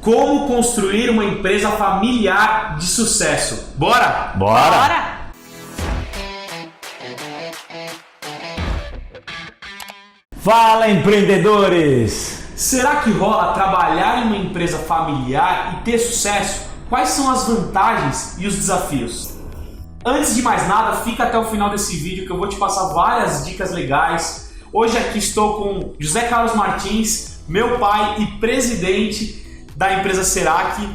Como construir uma empresa familiar de sucesso. Bora? Bora! Fala, empreendedores! Será que rola trabalhar em uma empresa familiar e ter sucesso? Quais são as vantagens e os desafios? Antes de mais nada, fica até o final desse vídeo que eu vou te passar várias dicas legais. Hoje aqui estou com José Carlos Martins, meu pai e presidente da empresa Serac,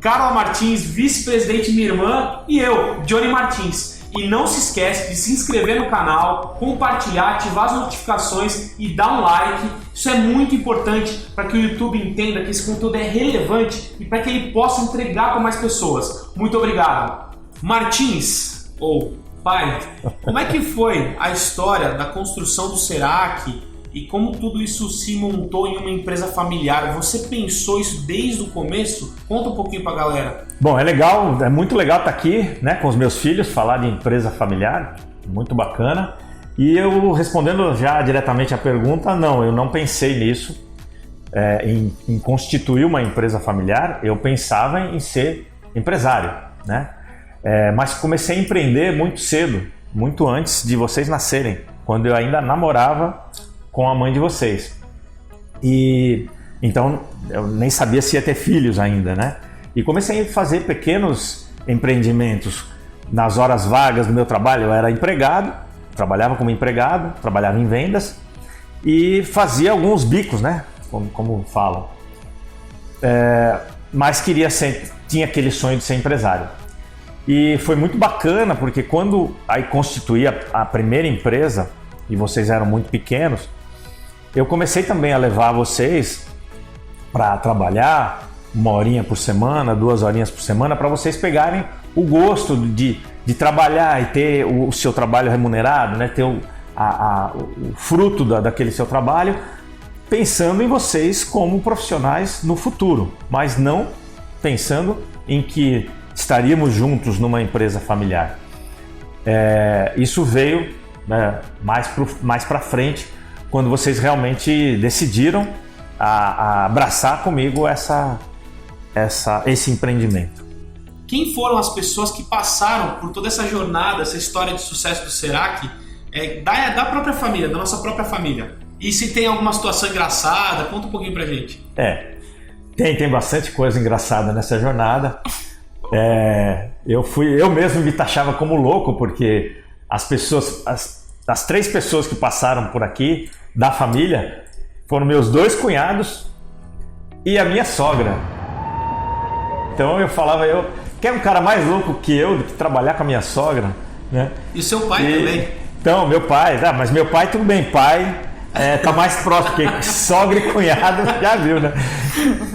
Carla Martins, vice-presidente, minha irmã, e eu, Johnny Martins. E não se esquece de se inscrever no canal, compartilhar, ativar as notificações e dar um like. Isso é muito importante para que o YouTube entenda que esse conteúdo é relevante e para que ele possa entregar para mais pessoas. Muito obrigado. Martins, ou pai, como é que foi a história da construção do Serac e como tudo isso se montou em uma empresa familiar? Você pensou isso desde o começo? Conta um pouquinho para a galera. Bom, é legal, é muito legal estar aqui, né, com os meus filhos, falar de empresa familiar, muito bacana. E eu respondendo já diretamente a pergunta, não, eu não pensei nisso, em constituir uma empresa familiar. Eu pensava em ser empresário, né? Mas comecei a empreender muito cedo, muito antes de vocês nascerem, quando eu ainda namorava com a mãe de vocês. E então eu nem sabia se ia ter filhos ainda, né? E comecei a fazer pequenos empreendimentos nas horas vagas do meu trabalho. Eu era empregado, trabalhava como empregado, trabalhava em vendas e fazia alguns bicos, né? Como falam. Mas tinha aquele sonho de ser empresário. E foi muito bacana porque quando aí constituí a primeira empresa e vocês eram muito pequenos, eu comecei também a levar vocês para trabalhar 1 horinha por semana, 2 horinhas por semana, para vocês pegarem o gosto de trabalhar e ter o seu trabalho remunerado, né? Ter o fruto daquele seu trabalho, pensando em vocês como profissionais no futuro, mas não pensando em que estaríamos juntos numa empresa familiar. Isso veio, né, mais para frente, quando vocês realmente decidiram a abraçar comigo esse empreendimento. Quem foram as pessoas que passaram por toda essa jornada, essa história de sucesso do Serac, da própria família, da nossa própria família? E se tem alguma situação engraçada, conta um pouquinho pra gente. Tem bastante coisa engraçada nessa jornada. Eu mesmo me taxava como louco, porque as 3 pessoas que passaram por aqui da família foram meus 2 cunhados e a minha sogra. Então eu falava, quer um cara mais louco que eu do que trabalhar com a minha sogra, né? E o seu pai também? Então, meu pai, mas meu pai tudo bem, pai tá mais próximo, porque sogra e cunhado já viu, né?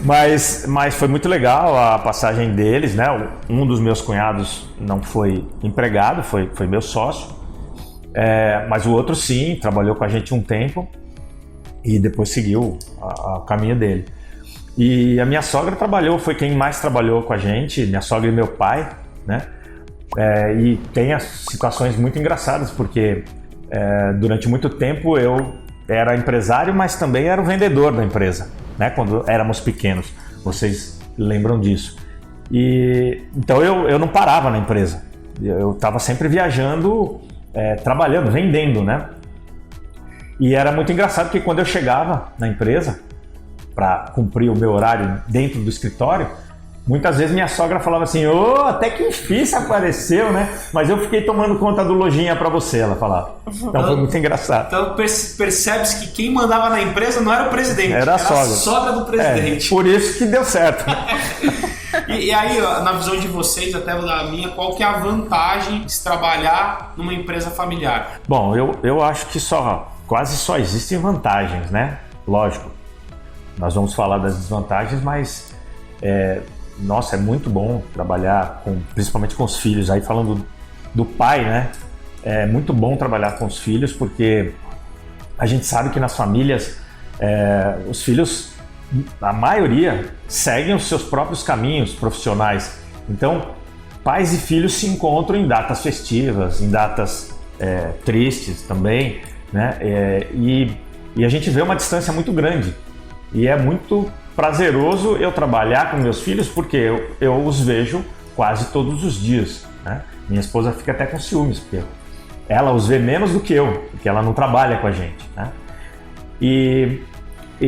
Mas foi muito legal a passagem deles, né? Um dos meus cunhados não foi empregado, foi meu sócio, mas o outro sim, trabalhou com a gente um tempo e depois seguiu o caminho dele. E a minha sogra foi quem mais trabalhou com a gente, minha sogra e meu pai, né? E tem as situações muito engraçadas, porque durante muito tempo eu era empresário, mas também era o vendedor da empresa, né? Quando éramos pequenos, vocês lembram disso. E então eu não parava na empresa, eu estava sempre viajando, trabalhando, vendendo, né? E era muito engraçado que quando eu chegava na empresa para cumprir o meu horário dentro do escritório, muitas vezes minha sogra falava assim, até que enfim você apareceu, né? Mas eu fiquei tomando conta do lojinha para você, ela falava. Então foi muito engraçado. Então percebe-se que quem mandava na empresa não era o presidente, era a sogra do presidente. Por isso que deu certo. E aí, na visão de vocês, até da minha, qual que é a vantagem de se trabalhar numa empresa familiar? Bom, eu acho que quase só existem vantagens, né? Lógico, nós vamos falar das desvantagens, mas nossa, é muito bom trabalhar principalmente com os filhos. Aí falando do pai, né? É muito bom trabalhar com os filhos, porque a gente sabe que nas famílias os filhos, a maioria, seguem os seus próprios caminhos profissionais. Então, pais e filhos se encontram em datas festivas, em datas tristes também, né? E a gente vê uma distância muito grande. E é muito prazeroso eu trabalhar com meus filhos porque eu os vejo quase todos os dias, né? Minha esposa fica até com ciúmes, porque ela os vê menos do que eu, porque ela não trabalha com a gente, né? E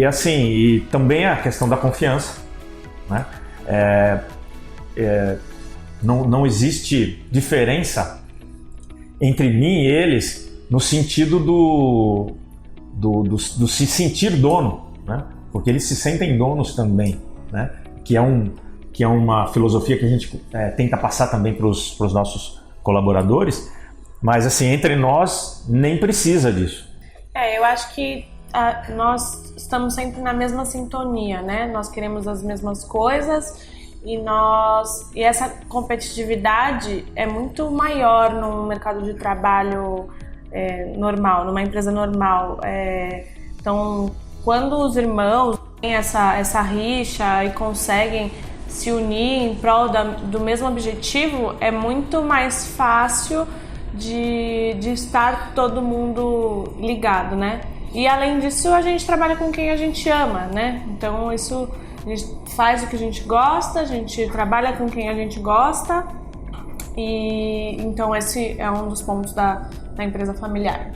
assim, e também a questão da confiança, né? Não existe diferença entre mim e eles no sentido do se sentir dono, né? Porque eles se sentem donos também, né? Que é uma filosofia que a gente tenta passar também para os nossos colaboradores, mas assim, entre nós nem precisa disso. Eu acho que nós estamos sempre na mesma sintonia, né? Nós queremos as mesmas coisas e essa competitividade é muito maior no mercado de trabalho normal, numa empresa normal. Então, quando os irmãos têm essa rixa e conseguem se unir em prol do mesmo objetivo, é muito mais fácil de estar todo mundo ligado, né? E além disso, a gente trabalha com quem a gente ama, né? Então a gente faz o que a gente gosta, a gente trabalha com quem a gente gosta, e então esse é um dos pontos da empresa familiar.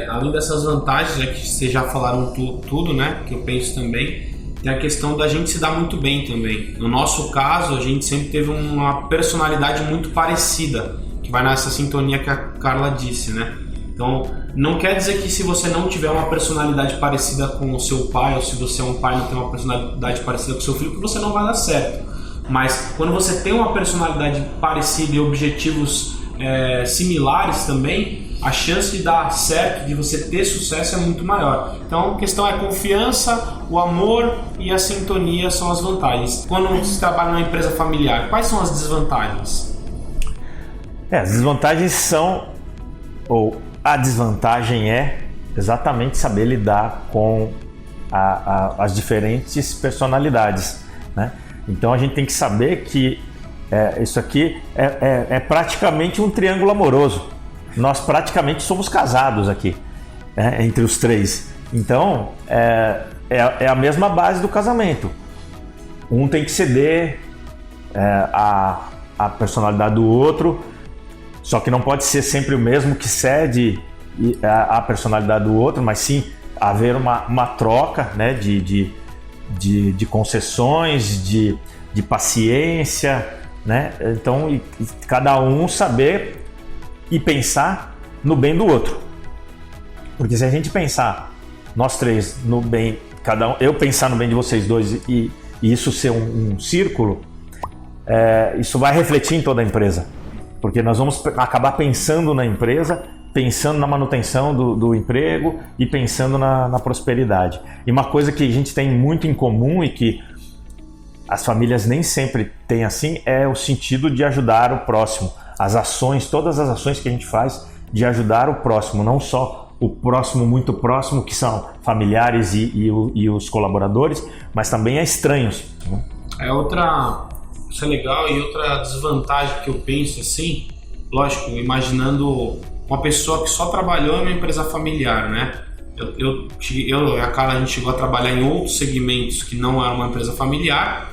Além dessas vantagens, que vocês já falaram tudo, né? Que eu penso também, tem a questão da gente se dar muito bem também. No nosso caso, a gente sempre teve uma personalidade muito parecida, que vai nessa sintonia que a Carla disse, né? Então, não quer dizer que se você não tiver uma personalidade parecida com o seu pai, ou se você é um pai e não tem uma personalidade parecida com o seu filho, que você não vai dar certo. Mas quando você tem uma personalidade parecida e objetivos similares também, a chance de dar certo, de você ter sucesso é muito maior. Então a questão é confiança, o amor e a sintonia são as vantagens. Quando você trabalha numa empresa familiar, quais são as desvantagens? As desvantagens são, ou a desvantagem é exatamente saber lidar com as diferentes personalidades, né? Então a gente tem que saber que isso aqui é praticamente um triângulo amoroso. Nós praticamente somos casados aqui, entre os três. Então, é a mesma base do casamento. Um tem que ceder a personalidade do outro, só que não pode ser sempre o mesmo que cede a personalidade do outro, mas sim haver uma troca, né, de concessões, de paciência, né? Então, e cada um saber e pensar no bem do outro. Porque se a gente pensar, nós três, no bem, eu pensar no bem de vocês dois e isso ser um círculo, isso vai refletir em toda a empresa. Porque nós vamos acabar pensando na empresa, pensando na manutenção do emprego e pensando na prosperidade. E uma coisa que a gente tem muito em comum e que as famílias nem sempre têm assim, é o sentido de ajudar o próximo. As ações, todas as ações que a gente faz de ajudar o próximo, não só o próximo muito próximo, que são familiares e os colaboradores, mas também a estranhos. Isso é legal. E outra desvantagem que eu penso assim, lógico, imaginando uma pessoa que só trabalhou em uma empresa familiar, né? Eu e a Carla, a gente chegou a trabalhar em outros segmentos que não era uma empresa familiar,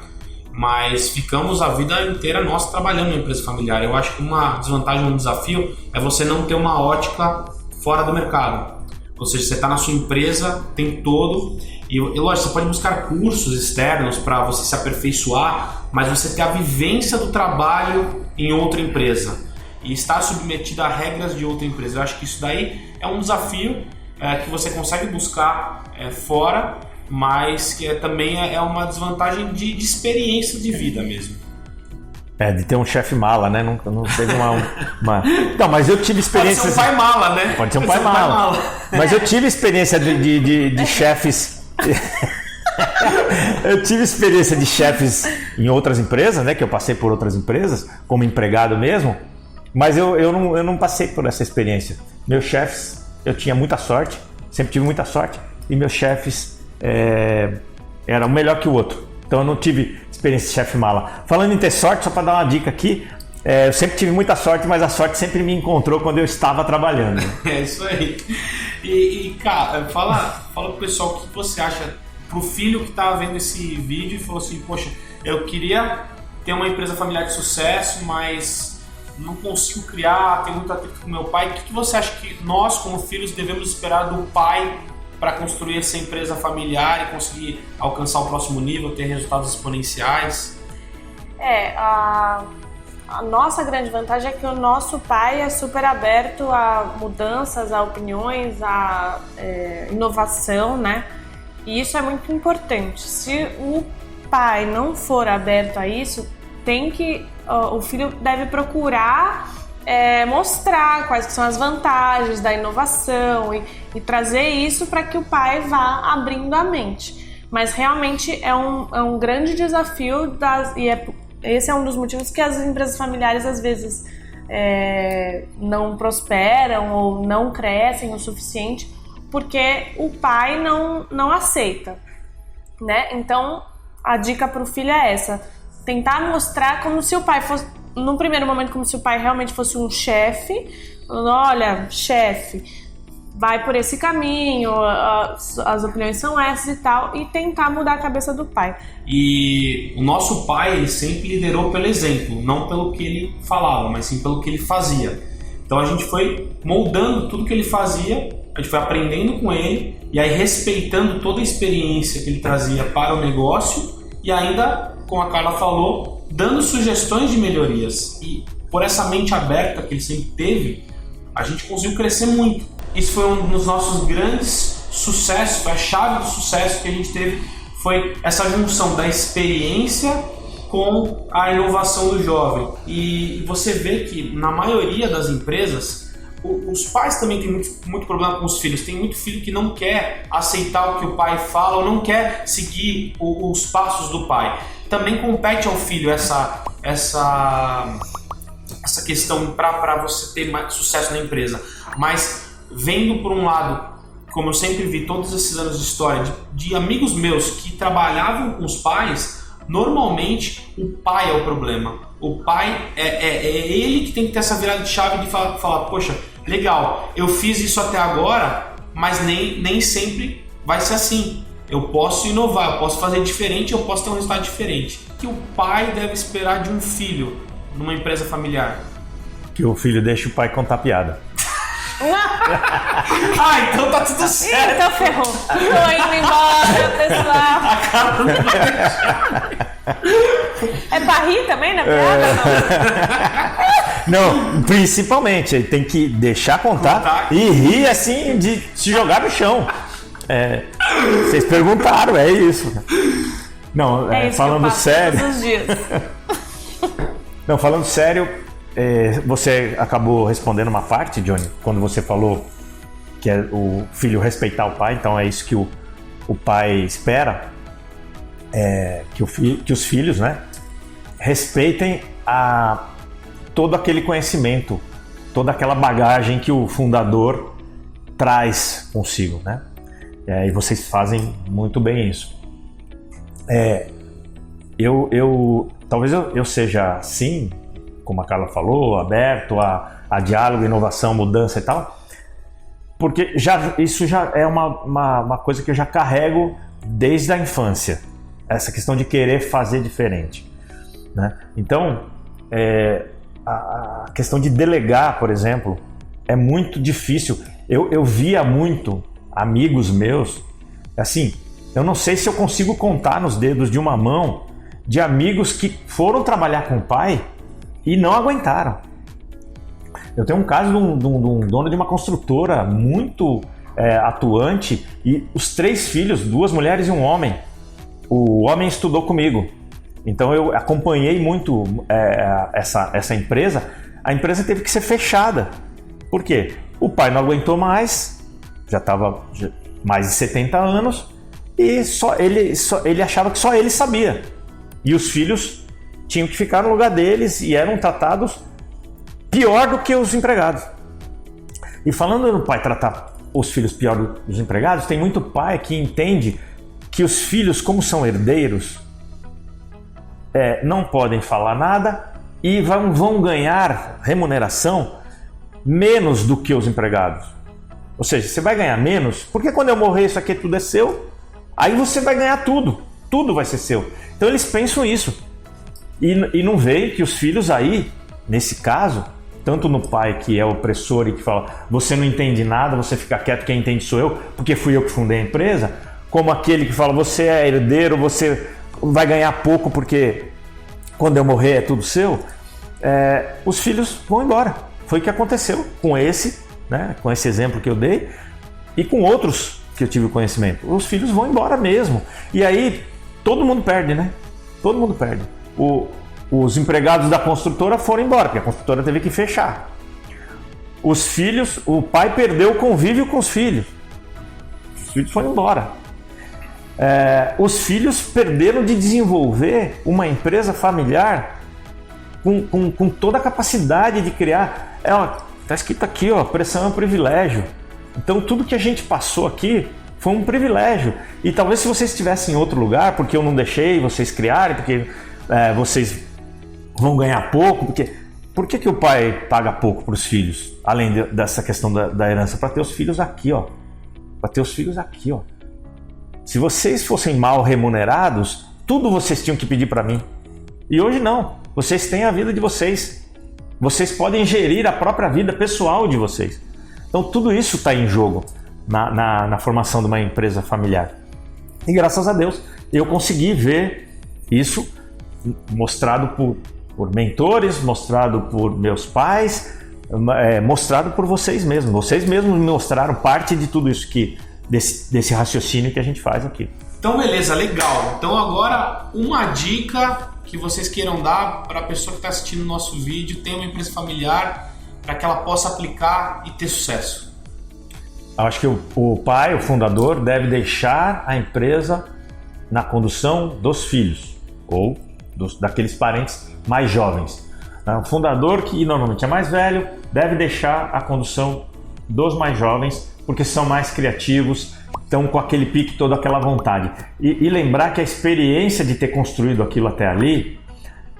mas ficamos a vida inteira nós trabalhando em empresa familiar. Eu acho que uma desvantagem, um desafio é você não ter uma ótica fora do mercado. Ou seja, você está na sua empresa o tempo todo e lógico, você pode buscar cursos externos para você se aperfeiçoar, mas você ter a vivência do trabalho em outra empresa e estar submetido a regras de outra empresa. Eu acho que isso daí é um desafio que você consegue buscar fora, mas que também é uma desvantagem de experiência de vida mesmo. De ter um chefe mala, né? Não teve uma... Não, mas eu tive experiência... Pode ser um pai mala, né? Pode ser um pai mala. Mas eu tive experiência de chefes... Eu tive experiência de chefes em outras empresas, né? Que eu passei por outras empresas, como empregado mesmo, mas eu não passei por essa experiência. Meus chefes, eu tinha muita sorte, sempre tive muita sorte, e meus chefes eram melhor que o outro. Então eu não tive experiência de chefe mala. Falando em ter sorte, só para dar uma dica aqui, eu sempre tive muita sorte, mas a sorte sempre me encontrou quando eu estava trabalhando. É isso aí. E cara, fala pro pessoal o que você acha pro filho que tá vendo esse vídeo e falou assim, poxa, eu queria ter uma empresa familiar de sucesso, mas não consigo criar, tenho muito atrito com meu pai. O que você acha que nós, como filhos, devemos esperar do pai para construir essa empresa familiar e conseguir alcançar o próximo nível, ter resultados exponenciais? A nossa grande vantagem é que o nosso pai é super aberto a mudanças, a opiniões, a inovação, né? E isso é muito importante. Se o pai não for aberto a isso, o filho deve procurar mostrar quais são as vantagens da inovação e trazer isso para que o pai vá abrindo a mente. Mas realmente é um grande desafio esse é um dos motivos que as empresas familiares às vezes não prosperam ou não crescem o suficiente porque o pai não aceita, né? Então a dica para o filho é essa: tentar mostrar como se o pai fosse, num primeiro momento, como se o pai realmente fosse um chefe, falando, olha, chefe, vai por esse caminho, as opiniões são essas e tal, e tentar mudar a cabeça do pai. E o nosso pai, ele sempre liderou pelo exemplo, não pelo que ele falava, mas sim pelo que ele fazia. Então a gente foi moldando tudo que ele fazia, a gente foi aprendendo com ele, e aí respeitando toda a experiência que ele trazia para o negócio, e ainda, como a Carla falou, dando sugestões de melhorias. E por essa mente aberta que ele sempre teve, a gente conseguiu crescer muito. Isso foi um dos nossos grandes sucessos, foi a chave do sucesso que a gente teve, foi essa junção da experiência com a inovação do jovem. E você vê que na maioria das empresas, os pais também têm muito problema com os filhos. Tem muito filho que não quer aceitar o que o pai fala ou não quer seguir os passos do pai. Também compete ao filho essa questão para você ter mais sucesso na empresa. Mas vendo por um lado, como eu sempre vi todos esses anos de história, de amigos meus que trabalhavam com os pais, normalmente o pai é o problema. O pai é ele que tem que ter essa virada de chave de falar, poxa, legal, eu fiz isso até agora, mas nem sempre vai ser assim. Eu posso inovar, eu posso fazer diferente, eu posso ter um resultado diferente. O que o pai deve esperar de um filho numa empresa familiar? Que o filho deixe o pai contar piada. Então tá tudo certo. Então ferrou. Tô indo embora, pessoal. A cara não vai deixar. É pra rir também na piada? Não, principalmente, ele tem que deixar contar e rir assim de se jogar no chão. Vocês perguntaram, é isso. Não, isso falando sério. Todos os dias. Não, falando sério, você acabou respondendo uma parte, Johnny, quando você falou que é o filho respeitar o pai, então é isso que o pai espera, que os filhos, né, respeitem todo aquele conhecimento, toda aquela bagagem que o fundador traz consigo, né? E vocês fazem muito bem isso. Talvez eu seja assim, como a Carla falou, aberto a diálogo, inovação, mudança e tal, porque isso já é uma coisa que eu já carrego desde a infância, essa questão de querer fazer diferente, né? Então, a questão de delegar, por exemplo, é muito difícil. Eu via muito amigos meus, assim, eu não sei se eu consigo contar nos dedos de uma mão de amigos que foram trabalhar com o pai e não aguentaram. Eu tenho um caso de um dono de uma construtora muito atuante e os 3 filhos, 2 mulheres e um homem. O homem estudou comigo, então eu acompanhei muito essa empresa. A empresa teve que ser fechada. Por quê? O pai não aguentou mais, já estava mais de 70 anos e ele achava que só ele sabia. E os filhos tinham que ficar no lugar deles e eram tratados pior do que os empregados. E falando do pai tratar os filhos pior do que os empregados, tem muito pai que entende que os filhos, como são herdeiros, não podem falar nada e vão ganhar remuneração menos do que os empregados. Ou seja, você vai ganhar menos, porque quando eu morrer isso aqui tudo é seu, aí você vai ganhar tudo. Tudo vai ser seu. Então eles pensam isso. E não veem que os filhos aí, nesse caso, tanto no pai que é opressor e que fala, você não entende nada, você fica quieto, quem entende sou eu, porque fui eu que fundei a empresa, como aquele que fala, você é herdeiro, você vai ganhar pouco porque quando eu morrer é tudo seu, os filhos vão embora. Foi o que aconteceu com esse, né, com esse exemplo que eu dei, e com outros que eu tive conhecimento. Os filhos vão embora mesmo. E aí todo mundo perde, né? Todo mundo perde. Os empregados da construtora foram embora, porque a construtora teve que fechar. Os filhos, o pai perdeu o convívio com os filhos. Os filhos foram embora. Os filhos perderam de desenvolver uma empresa familiar com toda a capacidade de criar. Está escrito aqui, ó, pressão é um privilégio. Então tudo que a gente passou aqui foi um privilégio. E talvez se vocês estivessem em outro lugar, porque eu não deixei vocês criarem, porque vocês vão ganhar pouco, por que o pai paga pouco para os filhos? Além dessa questão da herança, para ter os filhos aqui, ó. Para ter os filhos aqui, ó. Se vocês fossem mal remunerados, tudo vocês tinham que pedir para mim. E hoje não. Vocês têm a vida de vocês. Vocês podem gerir a própria vida pessoal de vocês. Então tudo isso está em jogo na formação de uma empresa familiar. E graças a Deus eu consegui ver isso mostrado por mentores, mostrado por meus pais, mostrado por vocês mesmos. Vocês mesmos me mostraram parte de tudo isso desse raciocínio que a gente faz aqui. Então beleza, legal. Então agora uma dica que vocês queiram dar para a pessoa que está assistindo o nosso vídeo, ter uma empresa familiar, para que ela possa aplicar e ter sucesso. Acho que o pai, o fundador, deve deixar a empresa na condução dos filhos ou daqueles parentes mais jovens. O fundador, que normalmente é mais velho, deve deixar a condução dos mais jovens, porque são mais criativos, estão com aquele pique, toda aquela vontade. E lembrar que a experiência de ter construído aquilo até ali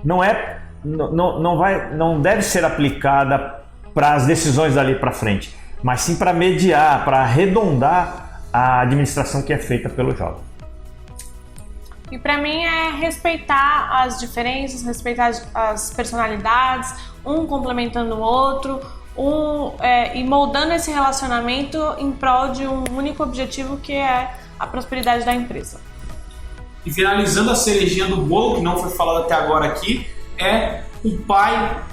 não deve ser aplicada para as decisões dali para frente, mas sim para mediar, para arredondar a administração que é feita pelo jovem. E para mim é respeitar as diferenças, respeitar as personalidades, um complementando o outro, e moldando esse relacionamento em prol de um único objetivo, que é a prosperidade da empresa. E finalizando a cerejinha do bolo, que não foi falado até agora aqui, é o pai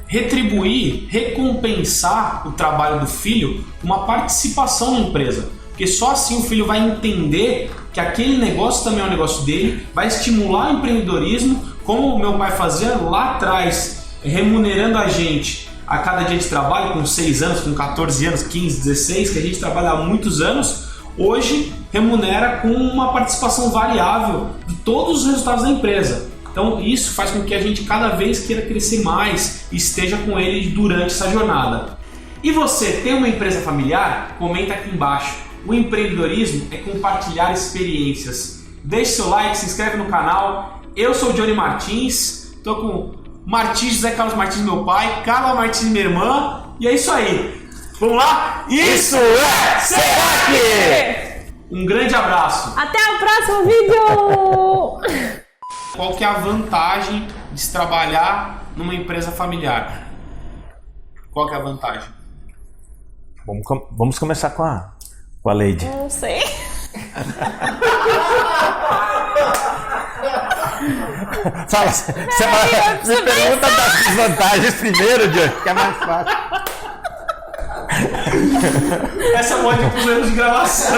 retribuir, recompensar o trabalho do filho com uma participação na empresa. Porque só assim o filho vai entender que aquele negócio também é um negócio dele, vai estimular o empreendedorismo, como o meu pai fazia lá atrás, remunerando a gente a cada dia de trabalho, com 6 anos, com 14 anos, 15, 16, que a gente trabalha há muitos anos, hoje remunera com uma participação variável de todos os resultados da empresa. Então isso faz com que a gente cada vez queira crescer mais e esteja com ele durante essa jornada. E você tem uma empresa familiar? Comenta aqui embaixo. O empreendedorismo é compartilhar experiências. Deixe seu like, se inscreve no canal. Eu sou o Johnny Martins, estou com Martins, José Carlos Martins, meu pai, Carla Martins, minha irmã, e é isso aí. Vamos lá? Isso é SEAC! Um grande abraço. Até o próximo vídeo! Qual que é a vantagem de se trabalhar numa empresa familiar? Qual que é a vantagem? Vamos começar com a Lady. Não sei. Fala, me pergunta das desvantagens primeiro, Johnny, que é mais fácil. Essa pode ir para os erros de gravação.